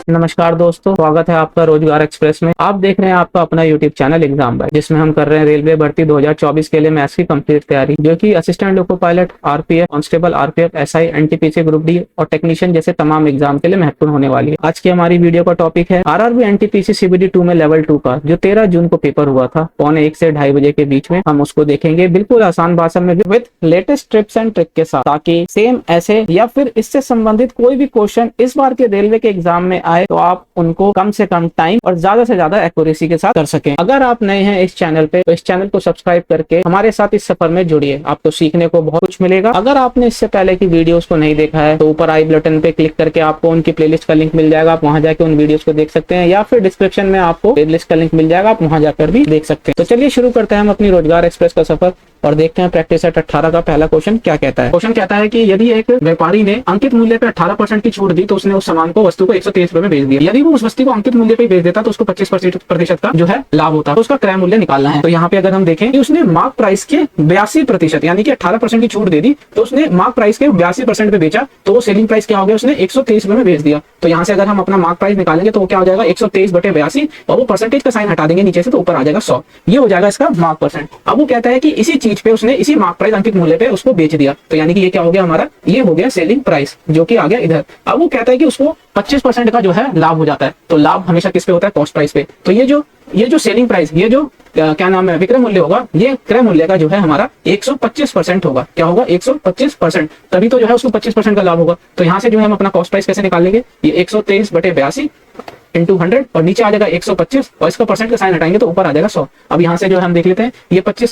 नमस्कार दोस्तों, स्वागत है आपका रोजगार एक्सप्रेस में। आप देख रहे हैं आपका अपना यूट्यूब चैनल एग्जाम बाय, जिसमें हम कर रहे हैं रेलवे भर्ती 2024 के लिए मैथ्स की कंप्लीट तैयारी, जो कि assistant loco pilot, RPF, constable, RPF, SI, NTPC group D और टेक्नीशियन जैसे तमाम एग्जाम के लिए महत्वपूर्ण होने वाली है। आज की हमारी वीडियो का टॉपिक है आरआरबी एनटीपीसी सीबीडी 2 में लेवल 2 का, जो 13 जून को पेपर हुआ था 1:15 से 2:30 बजे के बीच में। हम उसको देखेंगे बिल्कुल आसान भाषा में with latest tips and trick के साथ, ताकि सेम ऐसे या फिर इससे संबंधित कोई भी क्वेश्चन इस बार के रेलवे के एग्जाम में आए तो आप उनको कम से कम टाइम और ज्यादा से ज्यादा एक्यूरेसी के साथ कर सकें। अगर आप नए हैं इस चैनल पे तो इस चैनल को सब्सक्राइब करके हमारे साथ इस सफर में जुड़िए, आपको सीखने को बहुत कुछ मिलेगा। अगर आपने इससे पहले की वीडियोस को नहीं देखा है तो ऊपर आई बटन पे क्लिक करके आपको उनकी प्लेलिस्ट का लिंक मिल जाएगा, आप वहां जाकर उन वीडियोस को देख सकते हैं, या फिर डिस्क्रिप्शन में आपको प्लेलिस्ट का लिंक मिल जाएगा, आप वहां जाकर भी देख सकते हैं। तो चलिए शुरू करते हैं हम अपनी रोजगार एक्सप्रेस का सफर और देखते हैं प्रैक्टिस सेट 18 का पहला क्वेश्चन क्या कहता है। क्वेश्चन कहता है कि यदि एक व्यापारी ने अंकित मूल्य पे 18% की छूट दी तो उसने उस सामान को वस्तु को 123 रुपए में बेच दिया। यदि वो उस वस्तु को अंकित मूल्य पे बेच देता तो उसको 25% का जो है लाभ होता, तो उसका क्रय मूल्य निकालना है। तो यहाँ पे अगर हम देखें कि उसने मार्क प्राइस के 82% यानी कि 18% की छूट दे दी, तो उसने मार्क प्राइस के 82% पे बेचा, तो वो सेलिंग प्राइस क्या हो गया, उसने 123 रुपए में बेच दिया। तो यहाँ से अगर हम अपना मार्क प्राइस निकालेंगे तो वो क्या हो जाएगा 123/82, और वो परसेंटेज का साइन हटा देंगे नीचे से तो ऊपर आ जाएगा 100। ये हो जाएगा इसका मार्क परसेंट। अब वो कहता है कि इसी चीज पे उसने इसी मार्क प्राइस अंकित मूल्य पे उसको बेच दिया, तो यानी कि ये क्या हो गया हमारा, ये हो गया सेलिंग प्राइस, जो कि आ गया इधर। अब वो कहता है कि उसको 25% का जो है लाभ हो जाता है। तो लाभ हमेशा किस पे होता है, कॉस्ट प्राइस पे। तो ये जो सेलिंग प्राइस, ये जो क्या नाम है विक्रय मूल्य होगा, ये क्रय मूल्य का जो है हमारा 125% होगा। क्या होगा 125%, तभी तो जो है उसको 25% का लाभ होगा। तो यहाँ से जो है हम अपना कॉस्ट प्राइस कैसे निकालेंगे, ये 123/82 इंटू 100 और नीचे आ जाएगा 125 और इसका परसेंट का साइन हटाएंगे तो ऊपर आ जाएगा 100। अब यहाँ से जो हम देख लेते हैं, ये 25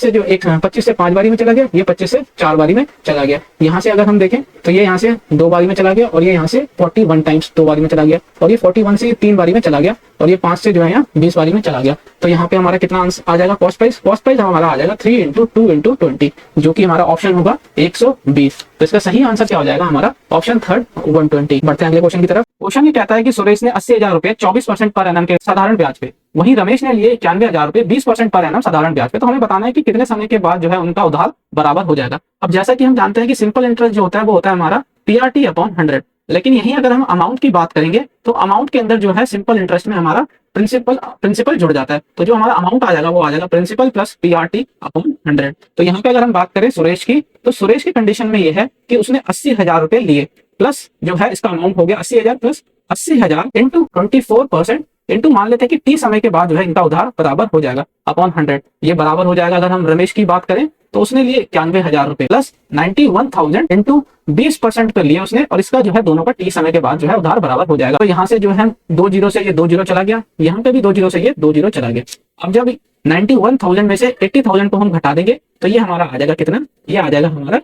से 5 बारी में चला गया, ये 25 से 4 बारी में चला गया। यहाँ से अगर हम देखें तो ये यहाँ से 2 बारी में चला गया, और ये यहाँ से 41 टाइम्स 2 बारी में चला गया, और ये 41 से 3 बारी में चला गया, और ये 5 से जो है यहाँ 20 बारी में चला गया। तो यहाँ पे हमारा कितना आंसर आ जाएगा, कॉस्ट प्राइस हमारा आ जाएगा 3 × 2 × 20, जो कि हमारा ऑप्शन होगा 120। तो इसका सही आंसर क्या हो जाएगा हमारा, ऑप्शन थर्ड 120। बढ़ते हैं अगले क्वेश्चन की तरफ। क्वेश्चन ये कहता है कि सुरेश ने 80,000 रुपए 24% पर एनम के साधारण ब्याज पे, वहीं रमेश ने लिए 91,000 रुपए 20% पर एनम साधारण ब्याज पे। तो हमें बताना है कि कितने समय के बाद जो है उनका उधार बराबर हो जाएगा। अब जैसा कि हम जानते हैं कि सिंपल इंटरेस्ट जो होता है वो होता है हमारा PRT/100, लेकिन यही अगर हम अमाउंट की बात करेंगे तो अमाउंट के अंदर जो है सिंपल इंटरेस्ट में हमारा प्रिंसिपल जुड़ जाता है। तो जो हमारा अमाउंट आ जाएगा वो आ जाएगा प्रिंसिपल प्लस PRT/100। तो यहाँ पे अगर हम बात करें सुरेश की, तो सुरेश की कंडीशन में ये है कि उसने 80,000 रुपए लिए, प्लस जो है इसका अमाउंट हो गया 80,000 प्लस 80,000 इंटू 24% इंटू मान लेते हैं कि T समय के बाद जो है इनका उधार बराबर हो जाएगा अपॉन 100। ये बराबर हो जाएगा, अगर हम रमेश की बात करें तो उसने लिए 91,000 रुपए प्लस 91,000 इंटू 20% पे लिए उसने, और इसका जो है दोनों का T समय के बाद जो है उधार बराबर हो जाएगा। तो यहाँ से जो है 2 जीरो से ये 2 जीरो चला गया, यहाँ पे भी 2 जीरो से ये 2 जीरो चला गया। अब जब 91,000 में से 80,000 को हम घटा देंगे तो ये हमारा आ जाएगा कितना, ये आ जाएगा हमारा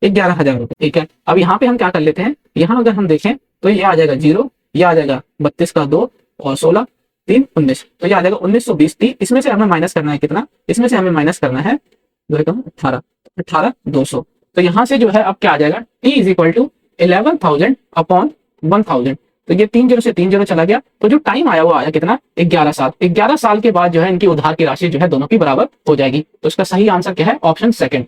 11,000 रुपए। ठीक है, अब यहाँ पे हम क्या कर लेते हैं, यहाँ अगर हम देखें तो ये आ जाएगा 0, ये आ जाएगा 32 का 2 और 16 3 19, तो ये आ जाएगा 1920 30। इसमें से हमें माइनस करना है कितना, इसमें से हमें माइनस करना है 18 तो यहाँ से जो है अब क्या आ जाएगा, T = 11,000 अपॉन 1,000। तो ये 3 जीरो से 3 जीरो चला गया, तो जो टाइम आया वो आया कितना, 11 साल। 11 साल के बाद जो है इनकी उधार की राशि जो है दोनों की बराबर हो जाएगी। तो इसका सही आंसर क्या है, ऑप्शन सेकंड।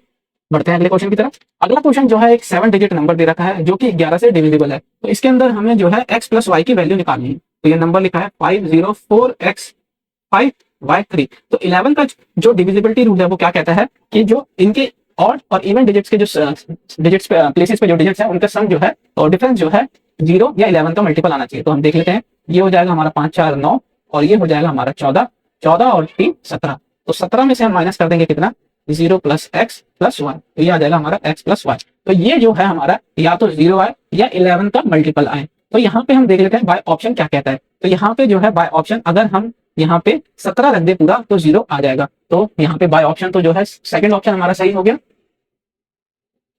बढ़ते हैं अगले क्वेश्चन की तरफ। अगला क्वेश्चन जो है एक 7 डिजिट नंबर दे रखा है जो कि 11 से डिविजिबल है। तो इसके अंदर हमें जो है x + y की वैल्यू निकालनी है। तो ये नंबर लिखा है 504x5y3। तो 11 का जो डिविजिबिलिटी रूल है वो क्या कहता है कि जो इनके ऑड और इवन डिजिट्स के जो डिजिट्स पे प्लेसेस पे जो डिजिट्स है उनका सम जो है और डिफरेंस जो है 0 या 11 का मल्टीपल आना चाहिए। तो हम देख लेते हैं, ये हो जाएगा हमारा 5 4 9 और ये हो जाएगा हमारा 14 और 3 17। तो 17 में से हम माइनस कर देंगे कितना, 0 + x + y, तो ये आ जाएगा हमारा x + y। तो ये जो है हमारा या तो 0 आए या 11 का मल्टीपल आए। तो यहाँ पे हम देख लेते हैं बाय ऑप्शन क्या कहता है। तो यहाँ पे जो है बाय ऑप्शन अगर हम यहाँ पे 17 रख दे पूरा तो 0 आ जाएगा। तो यहाँ पे बाय ऑप्शन तो जो है सेकंड ऑप्शन हमारा सही हो गया।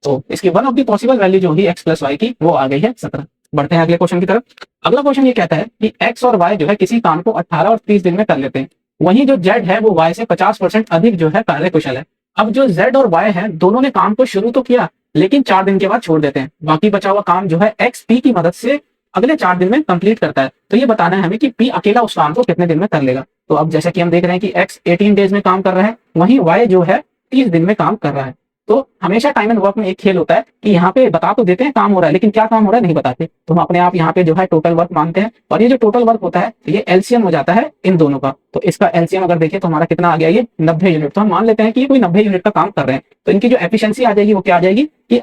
तो इसकी one of the possible value जो ही x + y की वो आ गई है 17। बढ़ते हैं अगले क्वेश्चन की तरफ। अगला क्वेश्चन ये कहता है कि x और y जो है किसी काम को 18 और 30 दिन में कर लेते हैं, वहीं जो z है वो y से 50% अधिक जो है कार्य कुशल है। अब जो z और y है दोनों ने काम को शुरू तो किया लेकिन 4 दिन के बाद छोड़ देते हैं। बाकी बचा हुआ काम जो है x p की मदद से अगले 4 दिन में कंप्लीट करता है। तो ये बताना है हमें कि p अकेला उस काम को कितने दिन में कर लेगा। तो अब जैसे कि हम देख रहे हैं कि x 18 डेज में काम कर रहा है, वहीं y जो है 30 दिन में काम कर रहा है। तो हमेशा टाइम एंड वर्क में एक खेल होता है कि यहाँ पे बता तो देते हैं काम हो रहा है, लेकिन क्या काम हो रहा है नहीं बताते, तो हम अपने आप यहाँ पे जो है टोटल वर्क मानते हैं, और ये जो टोटल वर्क होता है ये एलसीएम हो जाता है इन दोनों का। तो इसका एलसीएम अगर देखिए तो हमारा कितना आ गया, ये 90 यूनिट। तो हम मान लेते हैं कि ये कोई 90 यूनिट का काम कर रहे हैं, तो इनकी जो एफिशिएंसी आ जाएगी वो क्या आ जाएगी कि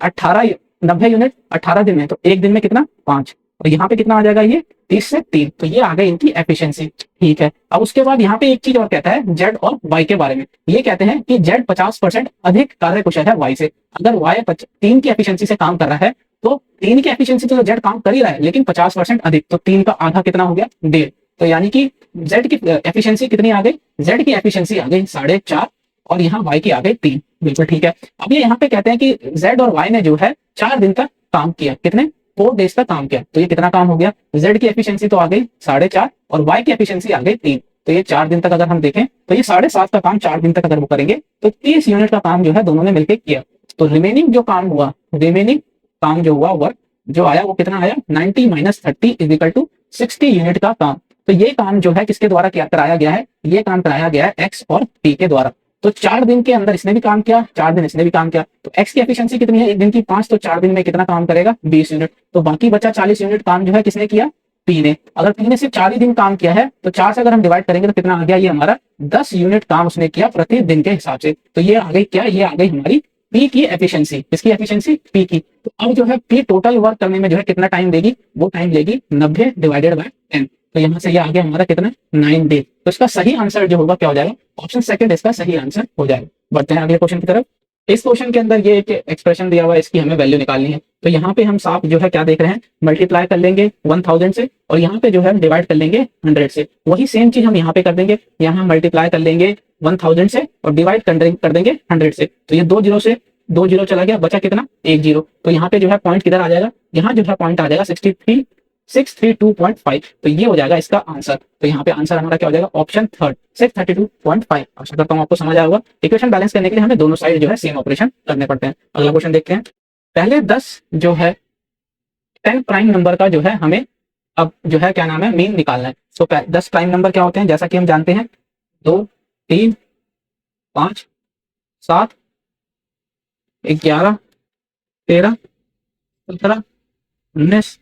90 यूनिट 18 दिन में, तो एक दिन में कितना 5, और यहाँ पे कितना आ जाएगा ये 30 से 3, तो ये आ गई इनकी एफिशिएंसी। ठीक है, अब उसके बाद यहाँ पे एक चीज और कहता है जेड और वाई के बारे में। ये कहते हैं कि जेड 50% अधिक कार्य कुशल है वाई से। अगर वाई 3 की एफिशिएंसी से काम कर रहा है तो 3 की एफिशिएंसी तो जेड काम कर ही रहा है, लेकिन 50% अधिक, तो 3 का आधा कितना हो गया 1.5। तो यानी कि जेड की एफिशिएंसी कितनी आ गई, जेड की एफिशिएंसी आ गई 4.5 और यहाँ वाई की आ गई 3। बिल्कुल ठीक है। अब ये यहाँ पे कहते हैं कि जेड और वाई ने जो है 4 दिन तक काम किया, कितने 4 डेज तक काम किया, तो ये कितना काम हो गया, जेड की एफिशिएंसी तो आ गई 4.5 और वाई की एफिशिएंसी आ गई 3। तो ये 4 दिन तक अगर हम देखें तो ये 7.5 का काम 4 दिन तक अगर वो करेंगे तो 30 यूनिट का काम जो है दोनों ने मिलकर किया। तो रिमेनिंग जो काम हुआ, रिमेनिंग काम जो हुआ वर्क जो आया वो कितना आया 90 - 30 = 60 यूनिट का काम। तो ये काम जो है किसके द्वारा क्या कराया गया है, ये काम कराया गया है एक्स और पी के द्वारा। तो 4 दिन के अंदर इसने भी काम किया, 4 दिन इसने भी काम किया, तो एक्स की एफिशिएंसी कितनी है, एक दिन की 5, तो 4 दिन में कितना काम करेगा 20 यूनिट। तो बाकी बचा 40 यूनिट काम जो है किसने किया, पी ने। अगर पी ने सिर्फ 4 ही दिन काम किया है तो 4 से अगर हम डिवाइड करेंगे तो कितना आ गया, ये हमारा 10 यूनिट काम उसने किया प्रति दिन के हिसाब से। तो ये आ गई क्या, ये आ गई हमारी पी की एफिशिएंसी। किसकी एफिशिएंसी, पी की। तो अब जो है पी टोटल वर्क करने में जो है कितना टाइम लेगी, वो टाइम लेगी 90 / 10। तो यहाँ से ये आ गया हमारा कितना 9 डे। तो इसका सही आंसर जो होगा क्या हो जाएगा, ऑप्शन सेकंड इसका सही आंसर हो जाएगा। बढ़ते हैं अगले क्वेश्चन की तरफ। इस क्वेश्चन के अंदर ये एक एक्सप्रेशन दिया हुआ है, इसकी हमें वैल्यू निकालनी है। तो यहाँ पे हम साफ जो है क्या देख रहे हैं, मल्टीप्लाई कर लेंगे 1000 से और यहाँ पे जो है डिवाइड कर लेंगे 100 से। वही सेम चीज हम यहाँ पे कर देंगे, यहाँ मल्टीप्लाई कर लेंगे 1000 से और डिवाइड कर देंगे 100 से। तो ये 2 जीरो से 2 जीरो चला गया, बचा कितना 1 जीरो। तो यहाँ पे जो है पॉइंट किधर आ जाएगा, यहाँ जो है पॉइंट आ जाएगा 632.5। तो ये हो जाएगा इसका आंसर। तो यहाँ पे आंसर हमारा क्या हो जाएगा, ऑप्शन थर्ड 632.5। आशा करता हूँ आपको समझ आया होगा। इक्वेशन बैलेंस करने के लिए हमें दोनों साइड जो है सेम ऑपरेशन करने पड़ते हैं। अगला क्वेश्चन देखते हैं। पहले 10 जो है 10 प्राइम नंबर का जो है हमें अब जो है क्या नाम है मीन निकालना है। तो 10 प्राइम नंबर क्या होते हैं, जैसा कि हम जानते हैं 2, 3, 5, 7, 11, 13, 17, 19,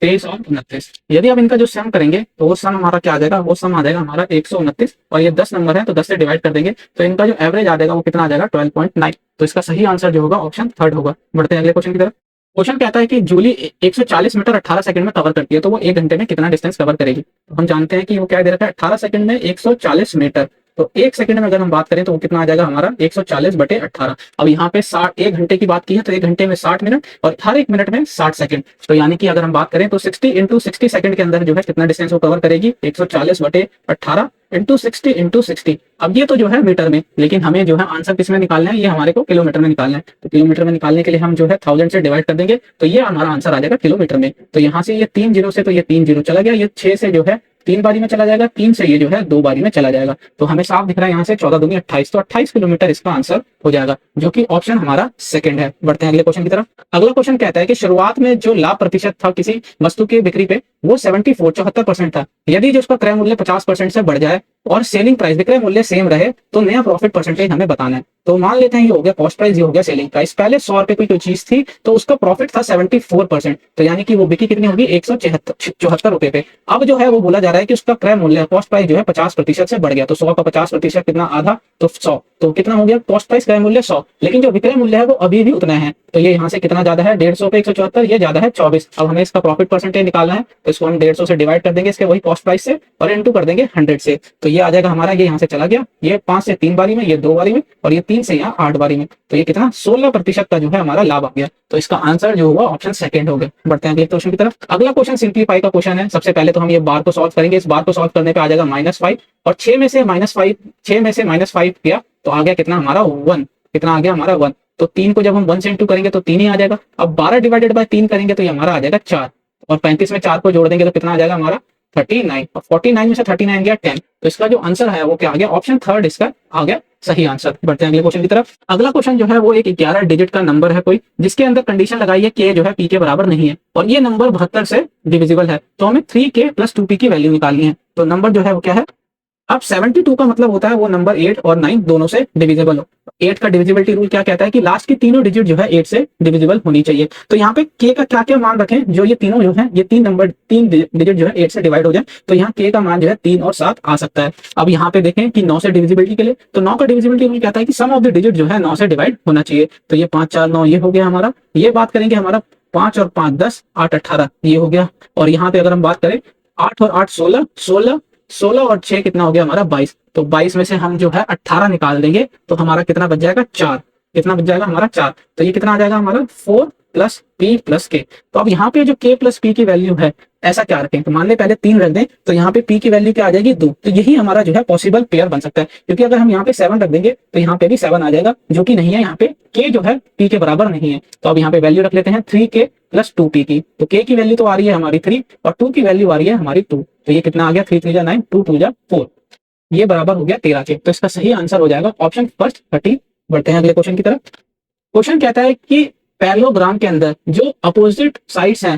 23 और 29। यदि आप इनका जो सम करेंगे तो वो सम हमारा क्या आ जाएगा, वो सम आ जाएगा हमारा 129। और ये 10 नंबर है तो 10 से डिवाइड कर देंगे तो इनका जो एवरेज आ जाएगा वो कितना आ जाएगा 12.9। तो इसका सही आंसर जो होगा ऑप्शन थर्ड होगा। बढ़ते हैं अगले क्वेश्चन की तरफ। क्वेश्चन कहता है कि जूली 140 मीटर 18 सेकंड में कवर करती है, तो वो 1 घंटे में कितना डिस्टेंस कवर करेगी। तो हम जानते हैं कि वो क्या दे रखा है 18 सेकंड में 140 मीटर। तो 1 सेकंड में अगर हम बात करें तो वो कितना आ जाएगा हमारा 140/18। अब यहाँ पे 1 घंटे की बात की है तो 1 घंटे में 60 मिनट और हर 1 मिनट में 60 सेकंड। तो यानी कि अगर हम बात करें तो 60 × 60 सेकंड के अंदर जो है कितना डिस्टेंस वो कवर करेगी 140/18 × 60 × 60। अब ये तो जो है मीटर में, लेकिन हमें जो है आंसर किस में निकालना है, ये हमारे को किलोमीटर में निकालना है। तो किलोमीटर में निकालने के लिए हम जो है 1000 से डिवाइड कर देंगे तो ये हमारा आंसर आ जाएगा किलोमीटर में। तो यहाँ से ये 3 जीरो से तो ये 3 जीरो चला गया, ये 6 से जो है 3 बारी में चला जाएगा, 3 से ये जो है 2 बारी में चला जाएगा। तो हमें साफ दिख रहा है यहाँ से 14 दूनी 28, तो 28 किलोमीटर इसका आंसर हो जाएगा, जो कि ऑप्शन हमारा सेकंड है। बढ़ते हैं अगले क्वेश्चन की तरफ। अगला क्वेश्चन कहता है कि शुरुआत में जो लाभ प्रतिशत था किसी वस्तु की बिक्री पे वो 74% था। यदि जो उसका क्रय मूल्य 50% से बढ़ जाए और सेलिंग प्राइस विक्रय मूल्य सेम रहे तो नया प्रॉफिट परसेंटेज हमें बताना है। तो मान लेते हैं ये हो गया कॉस्ट प्राइस, ये हो गया सेलिंग प्राइस। पहले 100 रुपए की कोई चीज थी तो उसका प्रॉफिट था 74%, तो यानी कि वो बिकी कितनी होगी 174 रुपए पे। अब जो है वो बोला जा रहा है कि उसका क्रय मूल्य कॉस्ट प्राइस जो है 50% से बढ़ गया। तो 100 का 50% कितना, आधा, तो 100। तो कितना हो गया कॉस्ट प्राइस क्रय मूल्य 100, लेकिन जो विक्रय मूल्य है वो अभी भी उतना है। तो ये यहाँ से कितना ज्यादा है 150 पे 174, ये ज्यादा है 24। अब हमें इसका प्रॉफिट परसेंटेज निकालना है तो इसको हम 150 से डिवाइड कर देंगे इसके वही कॉस्ट प्राइस से और इनटू कर देंगे 100 से। तो ये आ जाएगा हमारा, ये यहाँ से चला गया, ये 5 से 3 बारी में, ये 2 बारी में और ये 3 से यहाँ 8 बारी में। तो ये कितना 16% का जो है हमारा लाभ आ गया। तो इसका आंसर जो हुआ ऑप्शन सेकंड हो गया। बढ़ते हैं अगले क्वेश्चन की तरफ। अगला क्वेश्चन सिंप्लीफाई का क्वेश्चन है। सबसे पहले तो हम ये बार को सॉल्व करेंगे। इस बार को सॉल्व करने पे आ जाएगा -5 और 6 में से -5 किया तो आ गया कितना हमारा 1। कितना आ गया हमारा 1। तो 3 को जब हम 1 से इंटू करेंगे तो 3 ही आ जाएगा। अब 12 / 3 करेंगे तो ये हमारा आ जाएगा 4 और 35 में 4 को जोड़ देंगे तो कितना आ जाएगा हमारा 39 और 49 में से 39 गया 10। तो इसका जो आंसर है वो क्या आ गया, ऑप्शन थर्ड इसका आ गया सही आंसर। बढ़ते हैं अगले क्वेश्चन की तरफ। अगला क्वेश्चन जो है वो एक 11 डिजिट का नंबर है कोई, जिसके अंदर कंडीशन लगाई है कि जो है पी के बराबर नहीं है और ये नंबर 72 से डिविजिबल है। तो हमें 3k + 2p की वैल्यू निकालनी है। तो नंबर जो है वो क्या है अब 72 का मतलब होता है वो नंबर 8 और 9 दोनों से डिविजिबल हो। 8 का डिविजिबिलिटी रूल क्या कहता है कि लास्ट की तीनों डिजिट जो है 8 से डिविजिबल होनी चाहिए। तो यहाँ पे के का क्या क्या मान रखें, जो ये तीनों जो है ये तीन डिजिट जो है 8 से डिवाइड हो जाए, तो यहाँ के का मान जो है 3 और 7 आ सकता है। अब यहाँ पे देखें कि 9 से डिविजिबिलिटी के लिए, तो 9 का डिविजिबिलिटी रूल कहता है कि सम ऑफ द डिजिट जो है 9 से डिवाइड होना चाहिए। तो ये 5 4 9 ये हो गया हमारा। ये बात करेंगे हमारा 5 और 5 10, 8 18 ये हो गया। और यहाँ पे अगर हम बात करें 8 और 8 16, 16 और 6 कितना हो गया हमारा 22। तो 22 में से हम जो है 18 निकाल देंगे तो हमारा कितना बच जाएगा 4। कितना बच जाएगा हमारा 4। तो ये कितना आ जाएगा हमारा 4 प्लस पी प्लस के। तो अब यहाँ पे जो के प्लस पी की वैल्यू है ऐसा क्या रखें, तो मान ले पहले 3 रख दें, तो यहाँ पे पी की वैल्यू क्या आ जाएगी 2। तो यही हमारा जो है पॉसिबल पेयर बन सकता है, क्योंकि अगर हम यहाँ पे 7 रख देंगे तो यहाँ पे भी 7 आ जाएगा, जो कि नहीं है। यहाँ पे के जो है पी के बराबर नहीं है। तो अब यहाँ पे वैल्यू रख लेते हैं 3k प्लस 2p की। तो के की वैल्यू तो आ रही है हमारी 3 और 2 की वैल्यू आ रही है हमारी 2। तो ये कितना आ गया 3 3 जा 9, 2 2 जा 4, ये बराबर हो गया 13 के। तो इसका सही आंसर हो जाएगा ऑप्शन फर्स्ट 30। बढ़ते हैं अगले क्वेश्चन की तरफ। क्वेश्चन कहता है कि पैरेललोग्राम के अंदर जो अपोजिट साइड्स हैं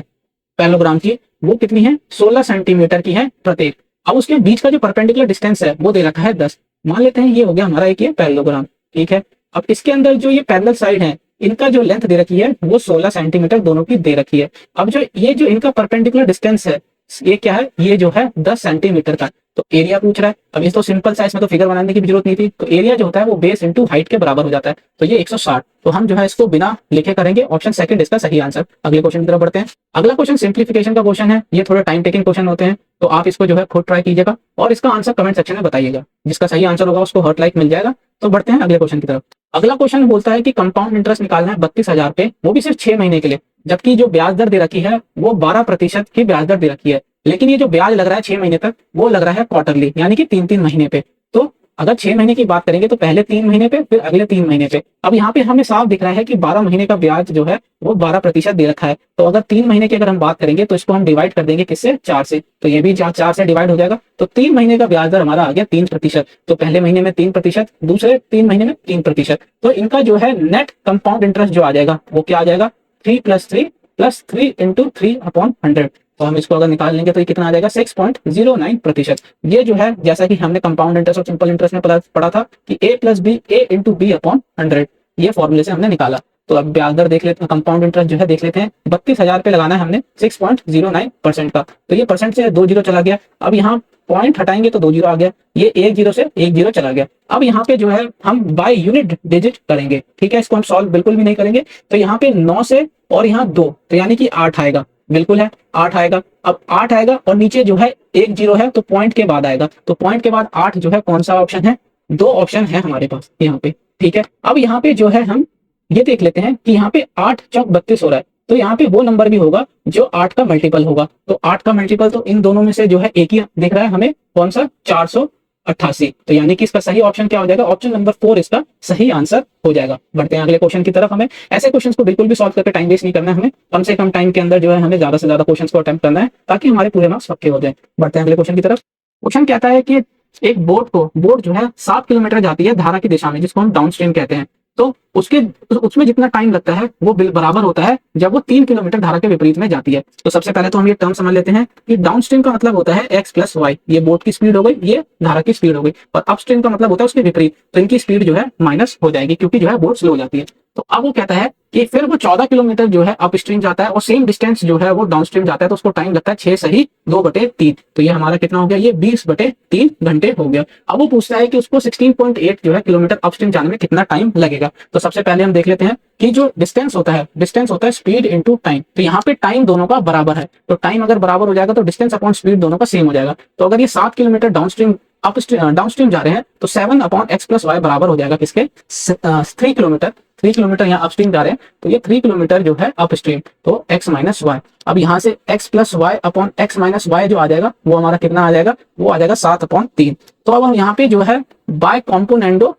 पैरेललोग्राम की वो कितनी है 16 सेंटीमीटर की है प्रत्येक। अब उसके बीच का जो परपेंडिकुलर डिस्टेंस है वो दे रखा है 10। मान लेते हैं ये हो गया हमारा एक ये पैरेललोग्राम, ठीक है। अब इसके अंदर जो ये पैरेलल साइड है इनका जो लेंथ दे रखी है वो 16 सेंटीमीटर दोनों की दे रखी है। अब जो ये जो इनका परपेंडिकुलर डिस्टेंस है ये क्या है, ये जो है 10 सेंटीमीटर का। तो एरिया पूछ रहा है। अब ये तो सिंपल सा, इसमें तो फिगर बनाने की भी जरूरत नहीं थी। तो एरिया जो होता है वो बेस इंटू हाइट के बराबर हो जाता है। तो ये 160। तो हम जो है इसको बिना लिखे करेंगे, ऑप्शन सेकंड इसका सही आंसर। अगले क्वेश्चन की तरफ बढ़ते हैं। अगला क्वेश्चन सिंप्लीफिकेशन का क्वेश्चन है। ये थोड़ा टाइम टेकिंग क्वेश्चन होते हैं, तो आप इसको जो है खुद ट्राई कीजिएगा और इसका आंसर कमेंट सेक्शन में बताइएगा। जिसका सही आंसर होगा उसको हर्ट लाइक मिल जाएगा। तो बढ़ते हैं अगले क्वेश्चन की तरफ। अगला क्वेश्चन बोलता है कि कंपाउंड इंटरेस्ट निकालना है 32,000 पे, वो भी सिर्फ 6 महीने के लिए, जबकि जो ब्याज दर दे रखी है वो 12% की ब्याज दर दे रखी है। लेकिन ये जो ब्याज लग रहा है 6 महीने तक वो लग रहा है क्वार्टरली, यानी कि 3-3 महीने पे। तो अगर 6 महीने की बात करेंगे तो पहले 3 महीने पे फिर अगले 3 महीने पे। अब यहाँ पे हमें साफ दिख रहा है कि 12 महीने का ब्याज जो है वो 12% दे रखा है। तो अगर 3 महीने की अगर हम बात करेंगे तो इसको हम डिवाइड कर देंगे किससे 4 से। तो ये भी 4 से डिवाइड हो जाएगा। तो 3 महीने का ब्याज दर हमारा आ गया 3%। तो पहले महीने में 3%, दूसरे 3 महीने में 3%। तो इनका जो है नेट कंपाउंड इंटरेस्ट जो आ जाएगा वो क्या आ जाएगा 3 + 3 इंटू 3/100। तो हम इसको अगर निकाल लेंगे तो ये कितना आ जाएगा 6.09%। ये जो है जैसा कि हमने कंपाउंड इंटरेस्ट और सिंपल इंटरेस्ट में पढ़ा था कि a + b a into b/100, ये फॉर्मूले से हमने निकाला। तो अब ब्याज दर देख लेते हैं, कंपाउंड इंटरेस्ट जो है देख लेते हैं। 32,000 पे लगाना है हमने 6.09% का। तो ये परसेंट से 2 जीरो चला गया। अब यहाँ पॉइंट हटाएंगे तो 2 जीरो आ गया। ये 1 जीरो से 1 जीरो चला गया। अब यहाँ पे जो है हम बाय यूनिट डिजिट करेंगे, ठीक है। इसको हम सॉल्व बिल्कुल भी नहीं करेंगे। तो यहाँ पे 9 से और यहाँ 2, तो यानी कि 8 आएगा। बिल्कुल है 8 आएगा। अब 8 आएगा और नीचे जो है 1 जीरो है तो पॉइंट के बाद आएगा। तो पॉइंट के बाद 8 जो है कौन सा ऑप्शन है, 2 ऑप्शन है हमारे पास यहाँ पे, ठीक है। अब यहाँ पे जो है हम ये देख लेते हैं कि यहाँ पे 8 चौक 32 हो रहा है। तो यहाँ पे वो नंबर भी होगा जो 8 का मल्टीपल होगा। तो 8 का मल्टीपल तो इन दोनों में से जो है एक ही दिख रहा है हमें, कौन सा 488। तो यानी कि इसका सही ऑप्शन क्या हो जाएगा, ऑप्शन नंबर 4 इसका सही आंसर हो जाएगा। बढ़ते हैं अगले क्वेश्चन की तरफ। हमें ऐसे क्वेश्चंस को बिल्कुल भी सॉल्व करके टाइम वेस्ट नहीं करना है। हमें कम से कम टाइम के अंदर जो है हमें ज्यादा से ज्यादा क्वेश्चंस को अटेम्प्ट करना है ताकि हमारे पूरे मार्क्स पक्के हो जाए। बढ़ते हैं अगले क्वेश्चन की तरफ। क्वेश्चन कहता है कि एक बोट जो है 7 किलोमीटर जाती है धारा की दिशा में, जिसको हम डाउनस्ट्रीम कहते हैं। तो उसमें जितना टाइम लगता है वो बराबर होता है जब वो 3 किलोमीटर धारा के विपरीत में जाती है। तो सबसे पहले तो हम ये टर्म समझ लेते हैं कि डाउनस्ट्रीम का मतलब होता है x + y। ये बोट की स्पीड हो गई, ये धारा की स्पीड हो गई। और अपस्ट्रीम का मतलब होता है उसके विपरीत, तो इनकी स्पीड जो है माइनस हो जाएगी क्योंकि जो है बोट स्लो हो जाती है। तो अब वो कहता है कि फिर वो 14 किलोमीटर जो है अपस्ट्रीम जाता है और सेम डिस्टेंस जो है वो डाउनस्ट्रीम जाता है। तो उसको टाइम लगता है 6 सही 2/3। तो ये हमारा कितना हो गया, ये 20/3 घंटे हो गया। अब वो पूछता है कि उसको 16.8 जो है किलोमीटर अपस्ट्रीम जाने में कितना टाइम लगेगा। तो सबसे पहले हम देख लेते हैं कि जो डिस्टेंस होता है स्पीड इंटू टाइम। तो यहाँ पे टाइम दोनों का बराबर है। तो टाइम अगर बराबर हो जाएगा तो डिस्टेंस अपॉन स्पीड दोनों का सेम हो जाएगा। तो अगर ये 7 किलोमीटर डाउनस्ट्रीम जा रहे हैं तो 7/x + y बराबर हो जाएगा किसके 3 किलोमीटर। 3 किलोमीटर यहाँ अपस्ट्रीम जा रहे हैं तो ये 3 किलोमीटर जो है अपस्ट्रीम, तो x - y। अब यहाँ से x + y/x - y जो आ जाएगा वो हमारा कितना आ जाएगा, वो आ जाएगा 7/3। तो अब हम यहाँ पे जो है बाय कॉम्पोनेंडो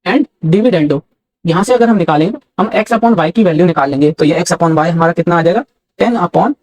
एंड डिविडेंडो यहाँ से अगर हम निकालेंगे, हम x/y की वैल्यू निकाल लेंगे। तो ये x/y हमारा कितना आ जाएगा 10/4।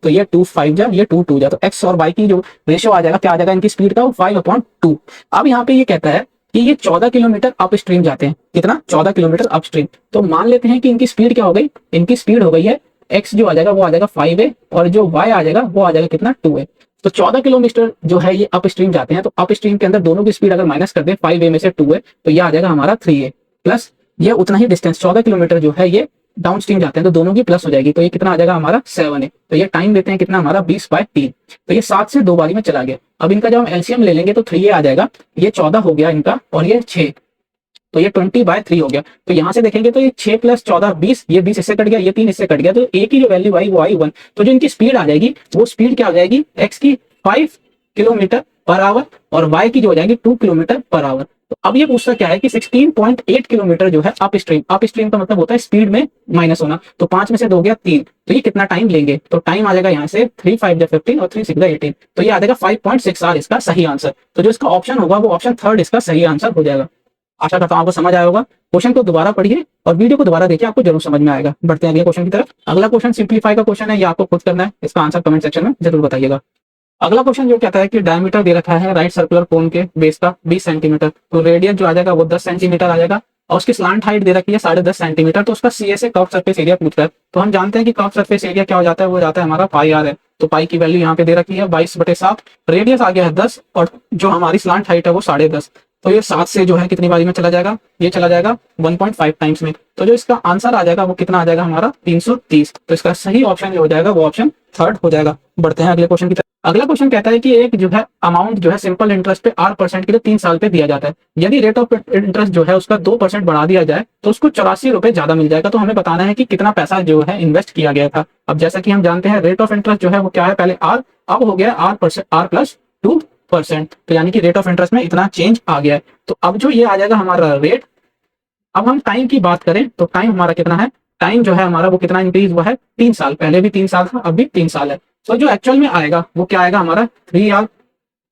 तो ये 2 5 जा, ये 2 2 जा। तो x और y की जो रेशियो आ जाएगा क्या आ जाएगा इनकी स्पीड का, वो 5/2। अब यहाँ पे ये कहता है कि ये 14 किलोमीटर अपस्ट्रीम जाते हैं। कितना, 14 किलोमीटर अपस्ट्रीम। तो मान लेते हैं कि इनकी स्पीड क्या हो गई, इनकी स्पीड हो गई है x जो आ जाएगा वो आ जाएगा 5a और जो y आ जाएगा वो आ जाएगा कितना 2a। तो 14 किलोमीटर जो है ये अप स्ट्रीम जाते हैं, तो अप स्ट्रीम के अंदर दोनों की स्पीड अगर माइनस कर दें 5A में से 2A, तो ये आ जाएगा हमारा 3A प्लस ये उतना ही डिस्टेंस 14 किलोमीटर जो है ये डाउन स्ट्रीम जाते हैं, तो दोनों की प्लस हो जाएगी, तो ये कितना आ जाएगा हमारा 7A। तो ये टाइम देते हैं कितना हमारा 20/3, तो ये 7 से 2 बारी में चला गया। अब इनका जब हम एलसीएम ले लेंगे तो 3A आ जाएगा, ये 14 हो गया इनका और ये 6, तो ये 20/3 हो गया। तो यहाँ से देखेंगे तो ये 6 + 14 20, ये 20 इससे कट गया, ये 3 इससे कट गया, तो ए की जो वैल्यू आई वो आई 1। तो जो इनकी स्पीड आ जाएगी वो स्पीड क्या हो जाएगी, एक्स की 5 km/h और वाई की जो हो जाएगी 2 km/h। तो अब ये पूछता क्या है कि 16.8 किलोमीटर जो है अप स्ट्रीम का मतलब होता है स्पीड में माइनस होना, तो 5 में से 2 गया 3, तो ये कितना टाइम लेंगे, तो टाइम आ जाएगा यहाँ से 3 5 15 और 3 6 18, तो ये आ जाएगा 5.6 इसका सही आंसर। तो जो इसका ऑप्शन होगा वो ऑप्शन 3 इसका सही आंसर हो जाएगा। आशा करता हूं आपको समझ आया होगा। क्वेश्चन को दोबारा पढ़िए और वीडियो को दोबारा देखिए, आपको जरूर समझ में आएगा। बढ़ते हैं अगले क्वेश्चन की तरफ। अगला क्वेश्चन सिंप्लीफाई का क्वेश्चन है, ये आपको खुद करना है, इसका आंसर कमेंट सेक्शन में जरूर बताइएगा। अगला क्वेश्चन जो कहता है कि डायमीटर दे रखा है राइट सर्कुलर कोन के बेस का 20 सेंटीमीटर, तो रेडियस जो आ जाएगा वो 10 सेंटीमीटर आ जाएगा और उसकी स्लांट हाइट दे रखी है 10.5 सेंटीमीटर, तो उसका सीए से कर्व सरफेस एरिया पूछ रहा है। तो हम जानते हैं कि कर्व सरफेस एरिया क्या हो जाता है, वो जाता है हमारा पाई आर है, तो पाई की वैल्यू यहाँ पे दे रखी है 22/7, रेडियस आ गया है 10 और जो हमारी स्लांट हाइट है वो 10.5, तो ये 7 से जो है कितनी बारी में चला जाएगा, ये चला जाएगा 1.5 टाइम्स में। तो जो इसका आंसर आ जाएगा वो कितना आ जाएगा हमारा 330, तो इसका सही ऑप्शन जो हो जाएगा वो ऑप्शन 3 हो जाएगा। बढ़ते हैं अगले क्वेश्चन की तरफ। अगला क्वेश्चन कहता है कि एक जो है अमाउंट जो है सिंपल इंटरेस्ट पे 8% के लिए 3 साल पे दिया जाता है, यदि रेट ऑफ इंटरेस्ट जो है उसका 2% बढ़ा दिया जाए तो उसको 84 रुपए ज्यादा मिल जाएगा। तो हमें बताना है कि कितना पैसा जो है इन्वेस्ट किया गया था। अब जैसा कि हम जानते हैं रेट ऑफ इंटरेस्ट जो है वो क्या है, पहले आर, अब हो गया R+2%, तो यानी कि रेट ऑफ इंटरेस्ट में इतना चेंज आ गया है। तो अब जो ये आ जाएगा हमारा रेट, अब हम टाइम की बात करें तो टाइम हमारा कितना है, टाइम जो है हमारा वो कितना इंक्रीज हुआ है 3 साल, पहले भी 3 साल था अब भी 3 साल है। तो जो एक्चुअल में आएगा वो क्या आएगा हमारा 3R,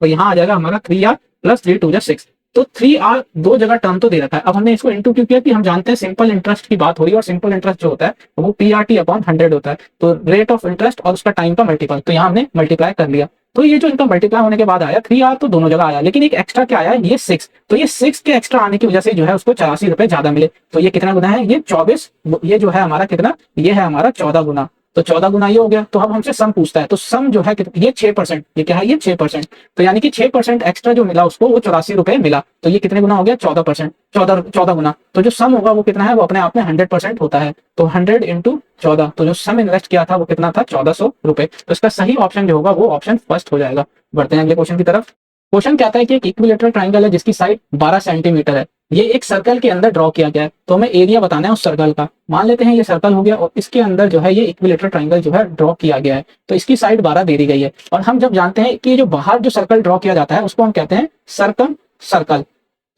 तो यहाँ आ जाएगा हमारा 3R + 3 2 6, तो 3R दो जगह टर्म तो दे रखा है। अब हमने इसको इंटू क्यों किया कि हम जानते हैं सिंपल इंटरेस्ट की बात हो रही है और सिंपल इंटरेस्ट जो होता है वो PRT/100 होता है, तो रेट ऑफ इंटरेस्ट और उसका टाइम का मल्टीपल, तो यहाँ हमने मल्टीप्लाई कर लिया। तो ये जो इनका मल्टीप्लाई होने के बाद आया 3R तो दोनों जगह आया, लेकिन एक एक्स्ट्रा क्या आया ये 6, तो ये 6 के एक्स्ट्रा आने की वजह से जो है उसको 84 रुपए ज्यादा मिले। तो ये कितना गुना है, ये 24, ये जो है हमारा कितना, ये है हमारा 14 गुना, तो 14 गुना ये हो गया। तो अब हमसे सम पूछता है, तो सम जो है ये 6%, ये क्या है ये 6%, तो यानी कि 6% एक्स्ट्रा जो मिला उसको वो 84 रुपए मिला, तो ये कितने गुना हो गया 14%, 14 गुना। तो जो सम होगा वो कितना है, वो अपने आप में 100% होता है, तो 100 × 14, तो जो सम इन्वेस्ट किया था वो कितना था 1400 रुपए। तो इसका सही ऑप्शन जो होगा वो ऑप्शन फर्स्ट हो जाएगा। बढ़ते हैं अगले क्वेश्चन की तरफ। क्वेश्चन कहता है कि एक इक्विलेटरल ट्राइंगल है जिसकी साइड 12 सेंटीमीटर है, ये एक सर्कल के अंदर ड्रॉ किया गया है, तो हमें एरिया बताना है उस सर्कल का। मान लेते हैं ये सर्कल हो गया और इसके अंदर जो है ये इक्विलेटरल ट्राइंगल जो है ड्रॉ किया गया है, तो इसकी साइड 12 दे दी गई है। और हम जब जानते हैं कि जो बाहर जो सर्कल ड्रॉ किया जाता है उसको हम कहते हैं सर्कम सर्कल,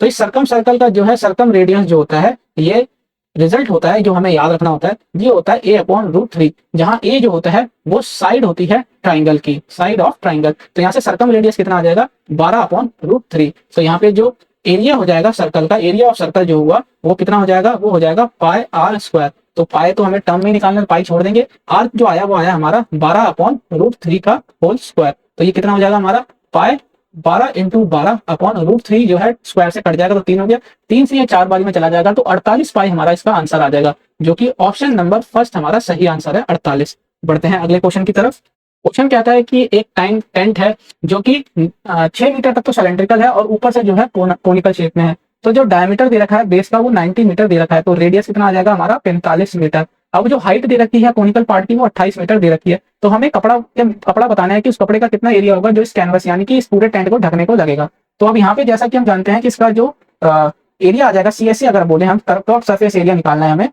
तो इस सर्कम सर्कल का जो है सर्कम रेडियस जो होता है ये रिजल्ट होता है, जो हमें याद रखना होता है ये होता है A/√3, जहां A जो होता है वो साइड होती है ट्राइंगल की, साइड ऑफ ट्राइंगल। तो यहाँ से सर्कम रेडियस कितना आ जाएगा 12/√3, तो यहाँ पे जो एरिया हो जाएगा सर्कल का, एरिया ऑफ सर्कल जो हुआ वो कितना हो जाएगा, वो हो जाएगा πr²। तो पाई तो हमें टर्म में निकालना, पाई छोड़ देंगे, आर जो आया वो आया हमारा 12/√3 का होल स्क्वायर, तो ये कितना हो जाएगा हमारा पाई 12 × 12/√3 जो है स्क्वायर से कट जाएगा तो 3 हो गया, 3 से ये 4 बारी में चला जाएगा, तो 48 पाई हमारा इसका आंसर आ जाएगा, जो कि ऑप्शन नंबर फर्स्ट हमारा सही आंसर है 48। बढ़ते हैं अगले क्वेश्चन की तरफ। क्वेश्चन कहता है कि एक टाइम टेंट है जो कि 6 मीटर तक तो सिलेंड्रिकल है और ऊपर से जो है कोनिकल शेप में है, तो जो डायमीटर दे रखा है बेस का वो 90 मीटर दे रखा है, तो रेडियस कितना आ जाएगा हमारा 45 मीटर। अब जो हाइट दे रखी है कोनिकल पार्ट की वो 28 मीटर दे रखी है, तो हमें कपड़ा बताना है कि उस कपड़े का कितना एरिया होगा जो इस कैनवस यानी कि इस पूरे टेंट को ढकने को लगेगा। तो अब यहाँ पे जैसा कि हम जानते हैं कि इसका जो एरिया आ जाएगा CSA, अगर बोले हम कर्व सरफेस एरिया निकालना है हमें,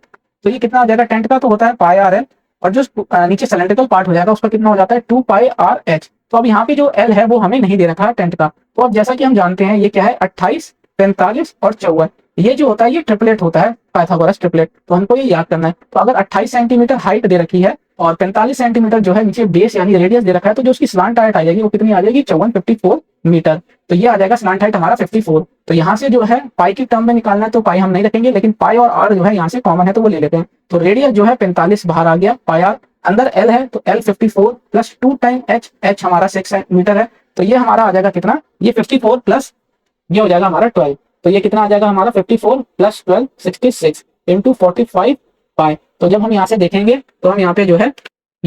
तो ये कितना आ जाएगा, टेंट का तो होता है πRL और जो नीचे सिलेंड्रिकल पार्ट हो जाएगा उसका कितना हो जाता है 2πRH। तो अब यहाँ पे जो L है वो हमें नहीं दे रखा है टेंट का, तो अब जैसा कि हम जानते हैं ये क्या है 28 45 और 54, ये जो होता है ये ट्रिपलेट होता है, पाइथागोरस ट्रिपलेट, तो हमको ये याद करना है। तो अगर 28 सेंटीमीटर हाइट दे रखी है और 45 सेंटीमीटर जो है नीचे बेस यानी रेडियस दे रखा है, तो जो उसकी स्लांट हाइट आ जाएगी वो कितनी आ जाएगी 54 मीटर, तो ये आ जाएगा स्लांट हाइट हमारा 54। तो यहाँ से जो है पाई की टर्म में निकालना है तो पाई हम नहीं रखेंगे, लेकिन पाई और आर जो है यहाँ से कॉमन है तो वो ले लेते हैं, तो रेडियस जो है 45 बाहर आ गया, पाई आर अंदर L है तो L 54 + 2 टाइम H हमारा 6 मीटर है, तो ये हमारा आ जाएगा कितना, ये 54 प्लस ये हो जाएगा हमारा 12, तो ये कितना आ जाएगा हमारा 54 + 12 66 × 45 पाई। तो जब हम यहाँ से देखेंगे तो हम यहाँ पे जो है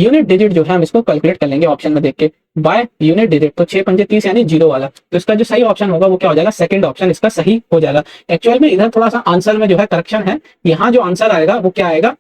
यूनिट डिजिट जो है हम इसको कैलकुलेट कर लेंगे ऑप्शन में देख के बाय यूनिट डिजिट। तो 6 पंजे 30 यानी 0 वाला, तो इसका जो सही ऑप्शन होगा वो क्या हो जाएगा, सेकंड ऑप्शन इसका सही हो जाएगा। एक्चुअल में इधर थोड़ा सा आंसर में जो है करेक्शन है, यहाँ जो आंसर आएगा वो क्या आएगा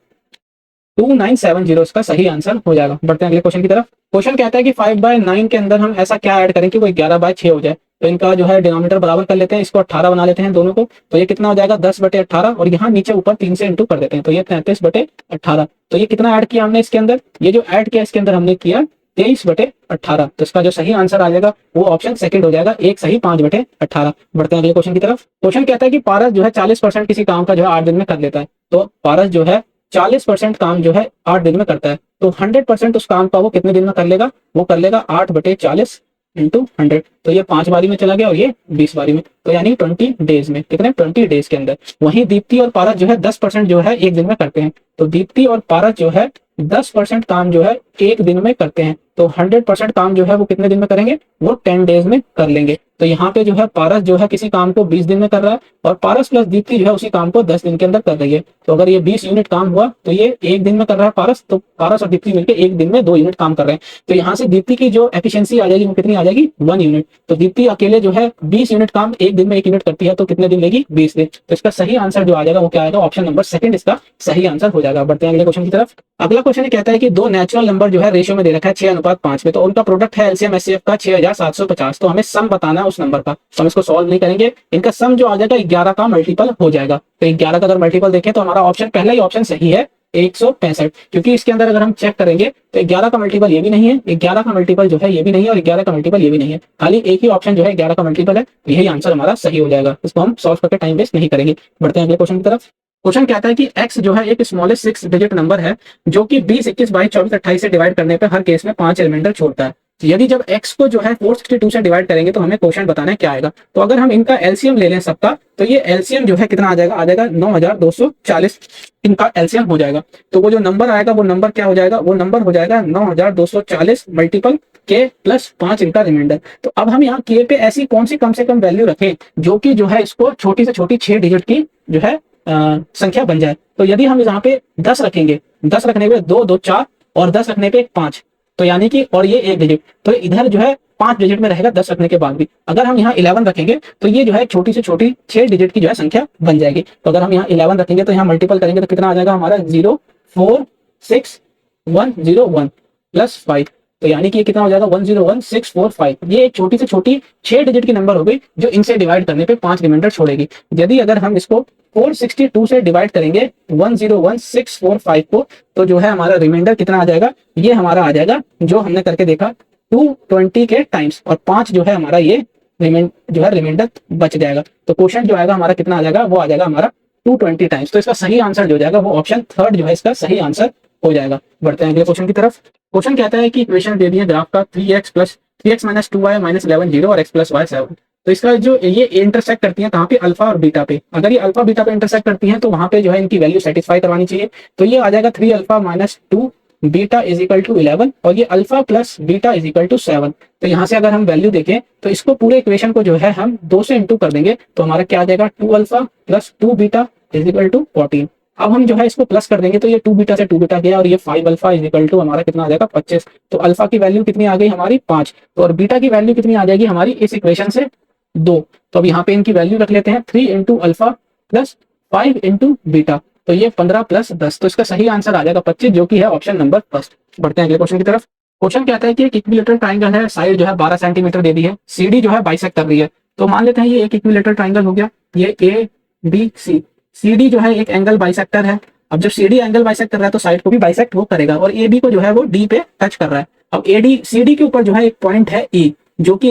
2970 इसका सही आंसर हो जाएगा। बढ़ते हैं अगले क्वेश्चन की तरफ। क्वेश्चन कहता है कि 5/9 के अंदर हम ऐसा क्या ऐड करें कि वो 11/6 हो जाए। तो इनका जो है डिनोमिनेटर बराबर कर लेते हैं, इसको 18 बना लेते हैं दोनों को। तो ये कितना हो जाएगा 10/18 और यहाँ नीचे ऊपर 3 से इंटू कर देते हैं, तो ये 33/18। तो ये कितना ऐड किया हमने इसके अंदर, ये जो ऐड किया इसके अंदर हमने किया 23/18। तो इसका जो सही आंसर आ जाएगा वो ऑप्शन सेकंड हो जाएगा, एक सही 5/18। बढ़ते हैं अगले क्वेश्चन की तरफ। क्वेश्चन कहता है कि पारस जो है 40% किसी काम का जो है 8 दिन में कर लेता है। तो पारस जो है 40% काम जो है 8 दिन में करता है, तो 100% उस काम का वो कितने दिन में कर लेगा, वो कर लेगा 8/40 इंटू 100। तो ये 5 बारी में चला गया और ये 20 बारी में, तो यानी 20 डेज में, कितने 20 डेज के अंदर। वहीं दीप्ति और पारस जो है 10% जो है एक दिन में करते हैं। तो दीप्ति और पारस जो है 10% काम जो है एक दिन में करते हैं, तो 100% काम जो है वो कितने दिन में करेंगे, वो 10 डेज में कर लेंगे। तो यहाँ पे जो है पारस जो है किसी काम को 20 दिन में कर रहा है और पारस प्लस दीप्ति जो है उसी काम को 10 दिन के अंदर कर रही है। तो अगर ये 20 यूनिट काम हुआ तो ये एक दिन में कर रहा है पारस, तो पारस और दीप्ति मिलकर एक दिन में 2 यूनिट काम कर रहे हैं। तो यहाँ से दीप्ति की जो एफिशिएंसी आ जाएगी वो कितनी आ जाएगी 1 यूनिट। तो दीप्ति अकेले जो है 20 यूनिट काम एक दिन में 1 यूनिट करती है, तो कितने दिन लेगी 20 दिन। तो इसका सही आंसर जो आ जाएगा वो क्या आएगा, ऑप्शन नंबर सेकंड इसका सही आंसर हो जाएगा। बढ़ते हैं अगले क्वेश्चन की तरफ। अगला क्वेश्चन कहता है कि दो नेचुरल नंबर जो है रेशियो में दे रखा है 6:5 में, तो उनका प्रोडक्ट है एलसीएम एचसीएफ का 6750। तो हमें सम बताना है उस नंबर का, तो हम इसको सॉल्व नहीं करेंगे। इनका सम जो आ जाएगा 11 का मल्टीपल हो जाएगा। तो 11 का अगर मल्टीपल देखें तो हमारा ऑप्शन पहला ही ऑप्शन सही है 165, क्योंकि इसके अंदर अगर हम चेक करेंगे तो 11 का मल्टीपल ये भी नहीं है, 11 का मल्टीपल जो है ये भी नहीं है और 11 का मल्टीपल ये भी नहीं है, खाली एक ही ऑप्शन जो है 11 का मल्टीपल है। तो यही आंसर हमारा सही हो जाएगा, इसको हम सॉल्व करके टाइम वेस्ट नहीं करेंगे। बढ़ते हैं अगले क्वेश्चन की तरफ। क्वेश्चन कहता है कि x जो है एक स्मॉलेस्ट 6 डिजिट नंबर है जो कि 20, 21, 22, 24, 28 से डिवाइड करने पर हर केस में 5 रिमाइंडर छोड़ता है। यदि जब x को जो है 462 से डिवाइड करेंगे तो हमें क्वेश्चन बताना है क्या आएगा। तो अगर हम इनका एलसीएम ले लें सबका, तो ये एलसीएम जो है कितना आ जाएगा 9240 इनका एलसीएम हो जाएगा। तो वो जो नंबर आएगा वो नंबर क्या हो जाएगा, वो नंबर हो जाएगा 9240 मल्टीपल के प्लस 5 इनका रिमाइंडर। तो अब हम यहाँ के पे ऐसी कौन सी कम से कम वैल्यू रखें जो कि जो है इसको छोटी से छोटी 6 डिजिट की जो है संख्या बन जाए। तो यदि हम यहाँ पे 10 रखेंगे, 10 रखने पे 2 2 4 और 10 रखने पे 5, तो यानी कि और ये 1 डिजिट, तो इधर जो है 5 डिजिट में रहेगा 10 रखने के बाद भी। अगर हम यहाँ 11 रखेंगे तो ये जो है छोटी से छोटी 6 डिजिट की जो है संख्या बन जाएगी। तो अगर हम यहाँ 11 रखेंगे तो यहाँ मल्टीपल करेंगे तो कितना आ जाएगा हमारा 0461101 प्लस 5, तो यानी कि ये कितना हो जाएगा 101645। ये एक छोटी से छोटी 6 डिजिट की नंबर हो गई जो इनसे डिवाइड करने पे 5 रिमाइंडर छोड़ेगी। यदि अगर हम इसको 462 से डिवाइड करेंगे 101645 को, तो जो है हमारा रिमाइंडर कितना आ जाएगा, ये हमारा आ जाएगा जो हमने करके देखा 220 के टाइम्स, और 5 जो है हमारा ये रिमाइंडर बच जाएगा। तो क्वेश्चन जो आएगा हमारा कितना आ जाएगा, वो आ जाएगा हमारा 220 टाइम्स। तो इसका सही आंसर जो हो जाएगा वो ऑप्शन थर्ड जो है इसका सही आंसर हो जाएगा। बढ़ते हैं अगले क्वेश्चन की तरफ। क्वेश्चन कहता है कि इक्वेशन दे दी है ग्राफ का 3x माइनस 2y माइनस 11 0 और x प्लस वाई 7। तो इसका जो ये इंटरसेक्ट करती है कहाँ पे, अल्फा और बीटा पे। अगर ये अल्फा बीटा पे इंटरसेक्ट करती है तो वहां पे जो है इनकी वैल्यू सेटिस्फाई करवानी चाहिए। तो ये आ जाएगा 3 alpha minus 2 beta is equal to 11 और ये alpha plus beta is equal to 7। तो यहाँ से अगर हम वैल्यू देखें तो इसको पूरे इक्वेशन को जो है हम 2 से इंटू कर देंगे तो हमारा क्या आ जाएगा 2 alpha plus 2 beta is equal to 14। अब हम जो है इसको प्लस कर देंगे तो ये 2 बीटा से 2 बीटा गया और ये 5 अल्फा इज इक्वल टू हमारा कितना आ जाएगा 25। तो अल्फा की वैल्यू कितनी आ गई हमारी 5, तो और बीटा की वैल्यू कितनी आ जाएगी हमारी इस इक्वेशन से 2। तो अब यहाँ पे इनकी वैल्यू रख लेते हैं 3 into alpha plus 5 into beta, तो ये 15 प्लस 10। तो इसका सही आंसर आ जाएगा 25 जो कि है ऑप्शन नंबर फर्स्ट। बढ़ते हैं अगले क्वेश्चन की तरफ। क्वेश्चन कहता है कि एक इक्विलेटरल ट्राइंगल है, साइड जो है 12 सेंटीमीटर दे दी है, सीडी जो है बाइसेक्ट कर रही है। तो मान लेते हैं ये एक इक्विलेटरल ट्राइंगल हो गया, ये ए बी सी, सीडी जो है एक एंगल बाइसेक्टर है। अब जब सीडी एंगल बाइसेक्ट कर रहा है तो साइड को भी बाइसेक्ट वो करेगा और ए बी को जो है वो डी पे टच कर रहा है। अब एडी सीडी के ऊपर जो है एक पॉइंट है ई जो कि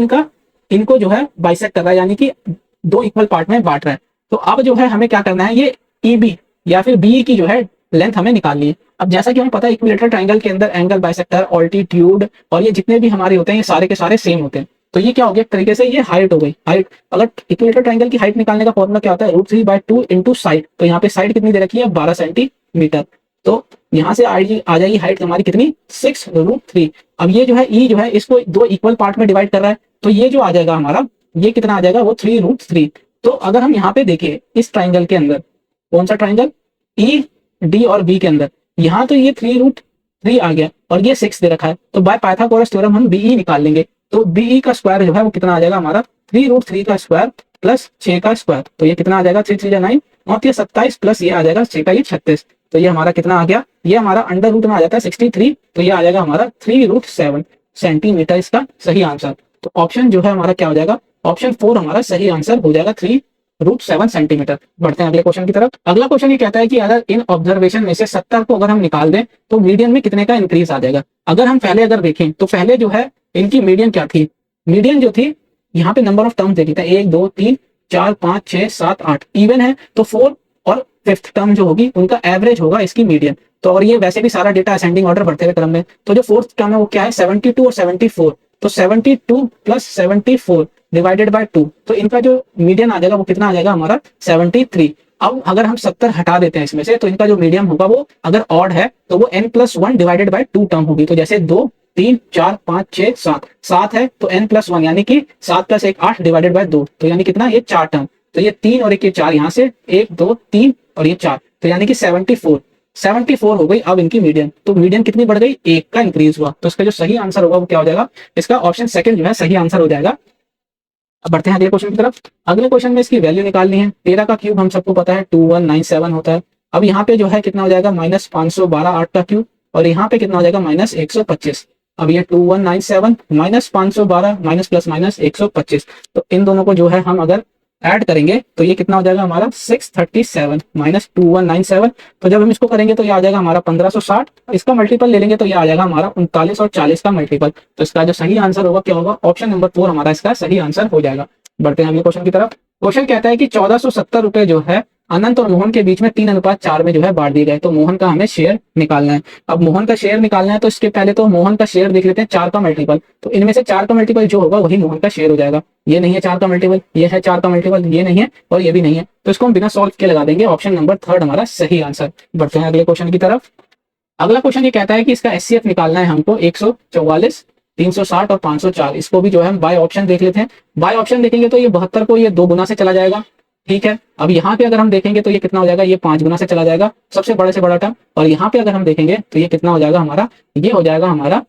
इनको जो है बाइसेक्ट कर रहा है, यानी कि 2 इक्वल पार्ट में बांट रहा है। तो अब जो है हमें क्या करना है, ये ई बी या फिर बी की जो है लेंथ हमें निकालनी है। अब जैसा कि हमें पता है इक्विलेटरल ट्राइंगल के अंदर एंगल बाइसेक्टर ऑल्टीट्यूड और ये जितने भी हमारे होते हैं ये सारे के सारे सेम होते हैं। तो ये क्या हो गया एक तरीके से ये हाइट हो गई। हाइट, अगर इक्विलेटरल ट्राइंगल की हाइट निकालने का फॉर्मूला क्या होता है √3/2 इंटू साइड। तो यहाँ पे साइड कितनी दे रखी है 12 सेंटीमीटर, तो यहाँ से आ जाएगी हाइट हमारी कितनी 6√3। अब ये जो है ई जो है इसको 2 इक्वल पार्ट में डिवाइड कर रहा है, तो ये जो आ जाएगा हमारा ये कितना आ जाएगा वो 3√3। तो अगर हम यहाँ पे देखें इस ट्राइंगल के अंदर, कौन सा ट्राइंगल ई डी और बी के अंदर, यहाँ तो ये 3√3 3 आ गया और ये 6 दे रखा है, तो बाय पाइथागोरस थ्योरम हम बीई निकाल लेंगे। तो बीई का स्क्वायर जो है वो कितना आ जाएगा हमारा 3√3 का स्क्वायर प्लस 6 का स्क्वायर। तो ये कितना आ जाएगा 3 3 9 और ये 27 प्लस ये आ जाएगा 6 का ये 36। तो ये हमारा कितना आ गया, ये हमारा अंडर रूट में आ जाता है 63। तो ये आ जाएगा हमारा 3√7 सेंटीमीटर इसका सही आंसर। तो ऑप्शन जो है हमारा क्या हो जाएगा, ऑप्शन 4 हमारा सही आंसर हो जाएगा 3√7 सेंटीमीटर। बढ़ते हैं अगले क्वेश्चन की तरफ। अगला क्वेश्चन ये कहता है कि अगर इन ऑब्जर्वेशन में से 70 को अगर हम निकाल दें तो मीडियन में कितने का इंक्रीज आ जाएगा। अगर हम पहले अगर देखें तो पहले जो है इनकी मीडियन क्या थी, मीडियन जो थी यहाँ पे नंबर ऑफ टर्म्स देखी था 1 2 3 4 5 6 7 8 इवन है, तो 4 और 5th टर्म जो होगी उनका एवरेज होगा इसकी मीडियन। तो और ये वैसे भी सारा डेटा असेंडिंग ऑर्डर बढ़ते हुए क्रम में, तो जो 4th टर्म है वो क्या है 72 और 74। तो 72 प्लस 74 डिवाइडेड बाय 2, तो इनका जो मीडियन आ जाएगा वो कितना आ जाएगा हमारा 73। अब अगर हम 70 हटा देते हैं इसमें से, तो इनका जो मीडियम होगा वो अगर ऑड है तो वो n+1 डिवाइडेड बाय 2 टर्म होगी। तो जैसे 2 3 4 5 6 7 7 है तो n+1 यानी कि 7 + 1 8 डिवाइडेड बाय 2, तो यानी कितना ये 4 टर्म। तो ये 3 और 1 ये 4, यहाँ से 1 2 3 और ये 4, तो यानी कि 74 हो गई अब इनकी मीडियन। तो मीडियन कितनी बढ़ गई, 1 का इंक्रीज हुआ। तो इसका जो सही आंसर होगा वो क्या हो जाएगा, इसका ऑप्शन सेकंड जो है सही आंसर हो जाएगा। अब बढ़ते हैं अगले क्वेश्चन की तरफ। अगले क्वेश्चन में इसकी वैल्यू निकालनी है। 13 का क्यूब हम सबको पता है 2197 होता है। अब यहाँ पे जो है कितना हो जाएगा -512 8 का क्यूब, और यहाँ पे कितना हो जाएगा -125। अब ये 2197 -512 माइनस प्लस माइनस 125, तो इन दोनों को जो है हम अगर ऐड करेंगे तो ये कितना हो जाएगा हमारा 637 माइनस 2197। तो जब हम इसको करेंगे तो ये आ जाएगा हमारा 1560। इसका मल्टीपल ले लेंगे तो ये आ जाएगा हमारा 39 और 40 का मल्टीपल। तो इसका जो सही आंसर होगा क्या होगा, ऑप्शन नंबर 4 हमारा इसका सही आंसर हो जाएगा। बढ़ते हैं अगले क्वेश्चन की तरफ। क्वेश्चन कहता है कि 1470 रुपए जो है अनंत और मोहन के बीच में 3:4 में जो है बांट दिए गए। तो मोहन का हमें शेयर निकालना है। अब मोहन का शेयर निकालना है तो इसके पहले तो मोहन का शेयर देख लेते हैं 4 का मल्टीपल। तो इनमें से 4 का मल्टीपल जो होगा वही मोहन का शेयर हो जाएगा। ये नहीं है 4 का मल्टीपल, ये है 4 का मल्टीपल, ये नहीं है और ये भी नहीं है, तो इसको हम बिना सॉल्व के लगा देंगे। ऑप्शन नंबर 3 हमारा सही आंसर। बढ़ते हैं अगले क्वेश्चन की तरफ। अगला क्वेश्चन ये कहता है कि इसका एचसीएफ निकालना है हमको 144 360 और 504। इसको भी जो है हम बाय ऑप्शन देख लेते हैं। बाय ऑप्शन देखेंगे तो ये 72 को ये 2 गुना से चला जाएगा, ठीक है। अब यहाँ पे अगर हम देखेंगे तो ये कितना हो जाएगा, ये 5 गुना से चला जाएगा, सबसे बड़े से बड़ा टर्म। और यहाँ पे अगर हम देखेंगे तो ये कितना हो जाएगा हमारा, ये हो जाएगा हमारा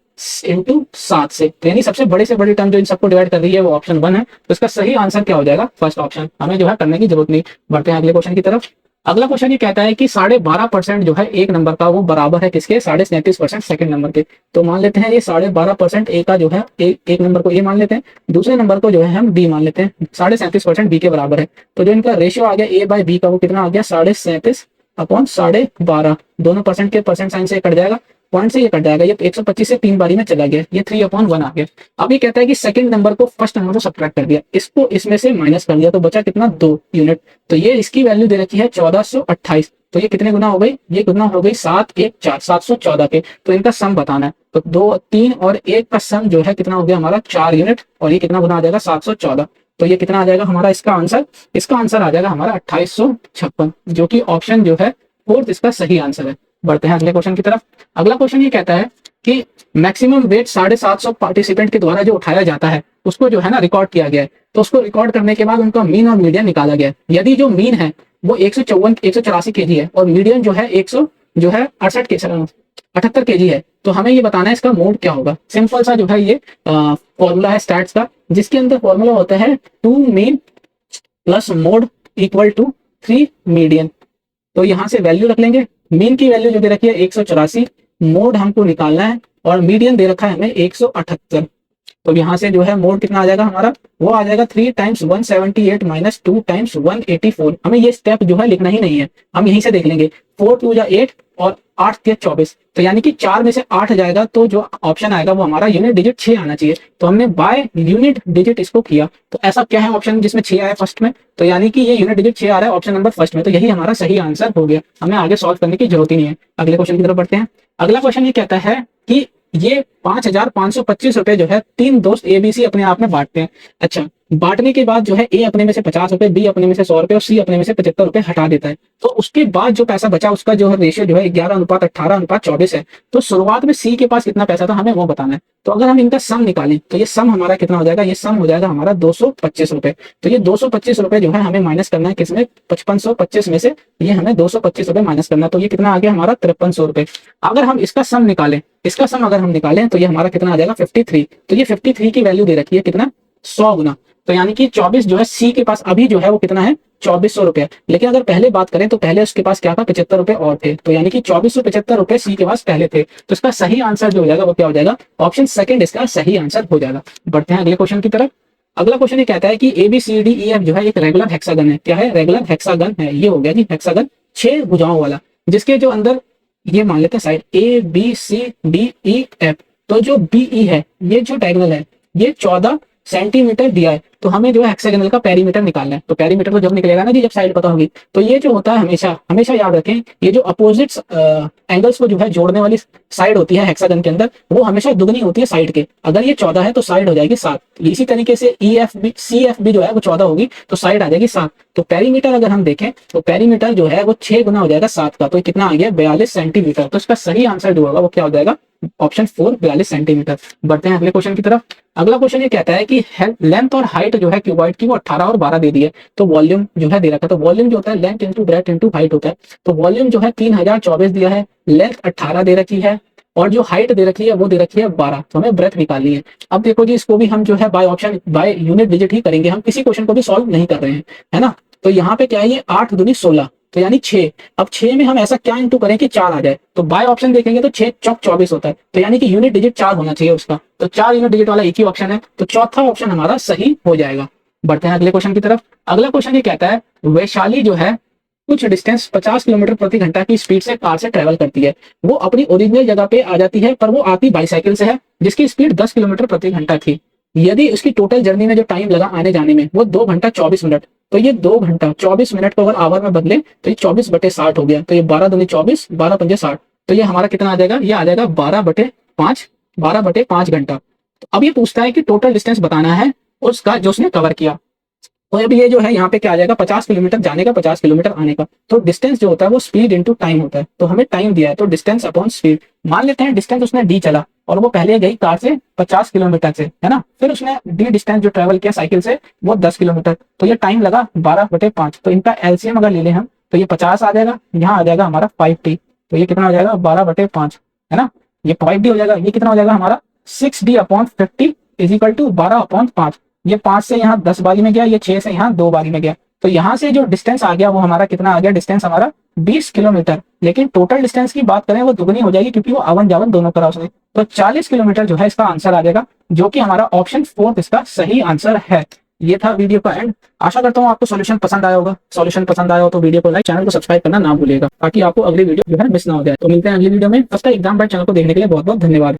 इंटू 7 से, तो यानी सबसे बड़े से बड़ी टर्म जो इन सबको डिवाइड कर रही है वो ऑप्शन 1 है। तो इसका सही आंसर क्या हो जाएगा, फर्स्ट ऑप्शन। हमें जो है करने की जरूरत नहीं। बढ़ते हैं अगले क्वेश्चन की तरफ। अगला क्वेश्चन ये कहता है कि 12.5% जो है एक नंबर का वो बराबर है किसके, 37.5% सेकंड नंबर के। तो मान लेते हैं ये 12.5% ए का जो है एक नंबर को ए मान लेते हैं, दूसरे नंबर को जो है हम बी मान लेते हैं। 37.5% बी के बराबर है। तो जो इनका रेशियो आ गया ए बाय बी का वो कितना आ गया 37.5 अपॉन 12.5। दोनों परसेंट के परसेंट साइन से कट जाएगा, पॉइंट से ये कट जाएगा। ये 125 से 3 बारी में चला गया, ये 3/1 आ गया। अब ये कहता है कि सेकंड नंबर को फर्स्ट नंबर को सब्ट्रैक्ट कर दिया, इसको इसमें से माइनस कर दिया, तो बचा कितना 2 यूनिट। तो ये इसकी वैल्यू दे रखी है 1428। तो ये कितने गुना हो गई, ये गुना हो गई 7 1 4 714 के। तो इनका सम बताना है। तो 2 3 और 1 का सम जो है कितना हो गया हमारा 4 यूनिट, और ये कितना गुना आ जाएगा 714। तो ये कितना आ जाएगा हमारा इसका आंसर आ जाएगा हमारा 2856, जो कि ऑप्शन जो है 4th इसका सही आंसर है। बढ़ते हैं अगले क्वेश्चन की तरफ। अगला क्वेश्चन ये कहता है कि मैक्सिमम वेट 750 पार्टिसिपेंट के द्वारा जो उठाया जाता है उसको जो है ना रिकॉर्ड किया गया है। तो उसको रिकॉर्ड करने के बाद उनका मीन और मीडियन निकाला गया है। यदि जो मीन है वो 184 केजी है और मीडियन जो है 78 केजी है, तो हमें ये बताना है इसका मोड क्या होगा। सिंपल सा जो है ये फॉर्मूला है स्टैट्स का, जिसके अंदर फॉर्मूला होता है 2 mean plus mode equal to 3 median. तो यहाँ से वैल्यू रख लेंगे। मीन की वैल्यू जो दे रखी है 184, मोड हमको निकालना है और मीडियन दे रखा है हमें 178। तो यहाँ से जो है मोड कितना आ जाएगा हमारा, वो आ जाएगा 3 × 178 माइनस 2 × 184। हमें ये स्टेप जो है लिखना ही नहीं है, हम यहीं से देख लेंगे। 4 2 जा 8 और 8 3 24, तो यानी कि 4 में से 8 जाएगा, तो जो ऑप्शन आएगा वो हमारा यूनिट डिजिट 6 आना चाहिए। तो हमने बाय यूनिट डिजिट इसको किया। तो ऐसा क्या है ऑप्शन जिसमें 6 आया फर्स्ट में, तो यानी कि ये यूनिट डिजिट 6 आ रहा है ऑप्शन नंबर फर्स्ट में। तो यही हमारा सही आंसर हो गया, हमें आगे सॉल्व करने की जरूरत ही नहीं है। अगले क्वेश्चन की तरफ बढ़ते हैं। अगला क्वेश्चन ये कहता है कि ये 5525 रुपए जो है 3 दोस्त एबीसी अपने आप में बांटते हैं। अच्छा, बांटने के बाद जो है ए अपने में से 50 रुपए, बी अपने में से 100 रुपए और सी अपने में से 75 रुपए हटा देता है। तो उसके बाद जो पैसा बचा उसका जो है रेशियो जो है 11:18:24 है। तो शुरुआत में सी के पास कितना पैसा था हमें वो बताना है। तो अगर हम इनका सम निकालें तो ये सम हमारा कितना हो जाएगा, ये सम हो जाएगा हमारा 225 रुपए। तो ये 225 रुपए जो है हमें माइनस करना है किसमें, 5525 में से ये हमें 225 रुपए माइनस करना है। तो ये कितना आ गया हमारा 5300 रुपए। अगर हम इसका सम निकालें, इसका सम अगर हम निकालें तो ये हमारा कितना आ जाएगा 53। तो ये 53 की वैल्यू दे रखी है कितना, 100 गुना। तो यानी कि 24 जो है सी के पास अभी जो है वो कितना है 2400 रुपए। लेकिन अगर पहले बात करें तो पहले उसके पास क्या था 75 रुपए और थे। तो यानी कि 2475 रुपए सी के पास पहले थे। तो इसका सही आंसर जो हो जाएगा वो क्या हो जाएगा, ऑप्शन सेकंड इसका सही आंसर हो जाएगा। बढ़ते हैं अगले क्वेश्चन की तरफ। अगला क्वेश्चन ये कहता है कि ABCDEF जो है एक रेगुलर हेक्सागन है। क्या है, रेगुलर हेक्सागन है। ये हो गया जी हेक्सागन 6 भुजाओं वाला, जिसके जो अंदर ये मान लेते हैं साइड ABCDEF। तो जो BE है ये जो डायगोनल है ये 14 सेंटीमीटर दिया है। तो हमें जो है हेक्सागोनल का पेरीमीटर निकालना है। तो पेरीमीटर तो जब निकलेगा ना जी जब साइड पता होगी। तो ये जो होता है हमेशा हमेशा याद रखें, ये जो अपोजिट एंगल्स को जो है जोड़ने वाली साइड होती है हेक्सागन के अंदर वो हमेशा दुगनी होती है साइड के। अगर ये 14 है तो साइड हो जाएगी 7। इसी तरीके से CF भी जो है वो 14 होगी तो साइड आ जाएगी 7। तो पेरीमीटर अगर हम देखें तो पेरीमीटर जो है वो 6 गुना हो जाएगा 7 का। तो कितना आ गया 42 सेंटीमीटर। तो इसका सही आंसर जो होगा वो क्या हो जाएगा, ऑप्शन 4 42 सेंटीमीटर। बढ़ते हैं अगले क्वेश्चन की तरफ। अगला क्वेश्चन ये कहता है कि लेंथ और हाइट जो है क्यूबॉइड की वो 18 और 12 दे दी है। तो वॉल्यूम जो है दे रखा है। तो वॉल्यूम जो होता है length into breadth into height होता है। तो वॉल्यूम जो है 3024 दिया है, लेंथ 18 दे रखी है और जो हाइट दे रखी है वो दे रखी है 12। तो हमें ब्रेथ निकालनी है। अब देखो जी इसको भी हम जो है बाय यूनिट डिजिट ही करेंगे, हम किसी क्वेश्चन को भी सॉल्व नहीं कर रहे हैं, है ना। तो यहाँ पे क्या है ये 8 दूनी 16 तो यानी 6। अब 6 में हम ऐसा क्या इंटू करें कि 4 आ जाए। तो बाय ऑप्शन देखेंगे तो 6 चौक 24 होता है। तो यानी कि यूनिट डिजिट 4 होना चाहिए उसका। तो 4 यूनिट डिजिट वाला एक ही ऑप्शन है। तो चौथा ऑप्शन हमारा सही हो जाएगा। बढ़ते हैं अगले क्वेश्चन की तरफ। अगला क्वेश्चन ये कहता है वैशाली जो है कुछ डिस्टेंस 50 किलोमीटर प्रति घंटा की स्पीड से कार से ट्रेवल करती है। वो अपनी ओरिजिनल जगह पे आ जाती है पर वो आती बाईसाइकिल से है जिसकी स्पीड 10 किलोमीटर प्रति घंटा थी। यदि उसकी टोटल जर्नी में जो टाइम लगा आने जाने में वो 2 घंटा 24 मिनट। तो ये 2 घंटा 24 मिनट को अगर आवर में बदले तो ये 24/60 हो गया। तो ये 12 दूनी 24 12 पंजे 60। तो ये हमारा कितना आ जाएगा, ये आ जाएगा 12/5 घंटा। तो अब ये पूछता है कि टोटल डिस्टेंस बताना है उसका जो उसने कवर किया। तो अब ये जो है यहाँ पे क्या आ जाएगा 50 किलोमीटर जाने का 50 किलोमीटर आने का। तो डिस्टेंस जो होता है वो स्पीड इंटू टाइम होता है। तो हमें टाइम दिया है तो डिस्टेंस अपॉन स्पीड। मान लेते हैं डिस्टेंस उसने डी चला और वो पहले गई कार से 50 किलोमीटर से, है ना। फिर उसने डी डिस्टेंस जो ट्रेवल किया साइकिल से वो 10 किलोमीटर। तो ये टाइम लगा 12/5। तो इनका एलसीएम अगर ले लें हम तो ये 50 आ जाएगा, यहाँ आ जाएगा हमारा 5t। तो ये कितना हो जाएगा 12/5, है ना। ये 5d हो जाएगा। ये कितना हो जाएगा हमारा 6d/50 इज इक्वल टू 12/5। ये 5 से यहाँ 10 बारी में गया, ये 6 से यहाँ 2 बारी में गया। तो यहाँ से जो डिस्टेंस आ गया वो हमारा कितना आ गया, डिस्टेंस हमारा 20 किलोमीटर। लेकिन टोटल डिस्टेंस की बात करें वो दुगनी हो जाएगी क्योंकि वो आवन जावन दोनों करा उसने। तो 40 किलोमीटर जो है इसका आंसर आ जाएगा, जो कि हमारा ऑप्शन 4 इसका सही आंसर है। ये था वीडियो का एंड। आशा करता हूँ आपको सॉल्यूशन पसंद आया होगा। सॉल्यूशन पसंद आया हो तो वीडियो को लाइक, चैनल को सब्सक्राइब करना ना भूलिएगा ताकि आपको अगली वीडियो जो है मिस ना हो जाए। तो मिलते हैं अगली वीडियो में। तब तक एग्जाम बाय चैनल को देखने के लिए बहुत बहुत धन्यवाद।